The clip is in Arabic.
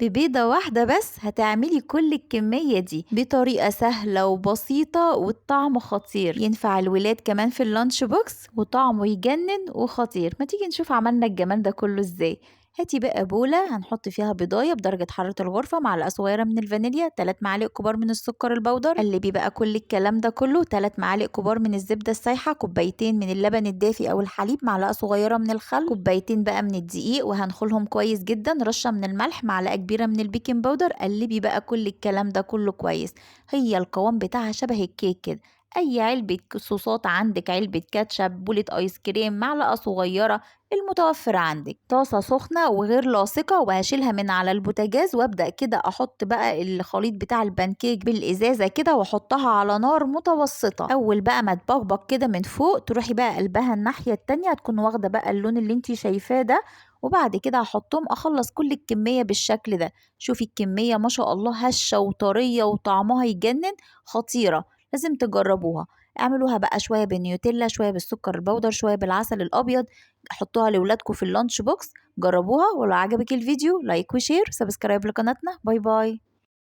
ببيضة واحدة بس هتعملي كل الكمية دي بطريقة سهلة وبسيطة والطعم خطير، ينفع الولاد كمان في اللانش بوكس وطعمه يجنن وخطير. ما تيجي نشوف عملنا الجمال ده كله ازاي. هاتي بقى بولة هنحط فيها بيضاية بدرجة حرارة الغرفة، معلقة صغيرة من الفانيليا، 3 معالق كبار من السكر البودر. قلبي بقى كل الكلام ده كله، 3 معالق كبار من الزبدة السايحة، كوبايتين من اللبن الدافي أو الحليب، معلقة صغيرة من الخل، كوبايتين بقى من الدقيق وهنخلهم كويس جدا، رشة من الملح، معلقة كبيرة من البيكنج باودر. قلبي بقى كل الكلام ده كله كويس. هي القوام بتاعها شبه الكيك كده. أي علبة صوصات عندك، علبة كاتشب، بولة آيس كريم، معلقة صغيرة، المتوفر عندك. طاسة سخنة وغير لاصقة وهشيلها من على البوتاجاز وابدأ كده احط بقى الخليط بتاع البانكيك بالازازة كده واحطها على نار متوسطة. اول بقى ما تبقبق كده من فوق تروحي بقى قلبها الناحية التانية، تكون واخدة بقى اللون اللي انتي شايفاه ده. وبعد كده هحطهم اخلص كل الكمية بالشكل ده. شوفي الكمية ما شاء الله هشة وطرية وطعمها يجنن، خطيرة، لازم تجربوها. اعملوها بقى شوية بالنيوتيلا، شوية بالسكر البودر، شوية بالعسل الابيض. حطوها لولادكم في اللانش بوكس، جربوها. ولو عجبك الفيديو لايك وشير، سبسكرايب لقناتنا. باي باي.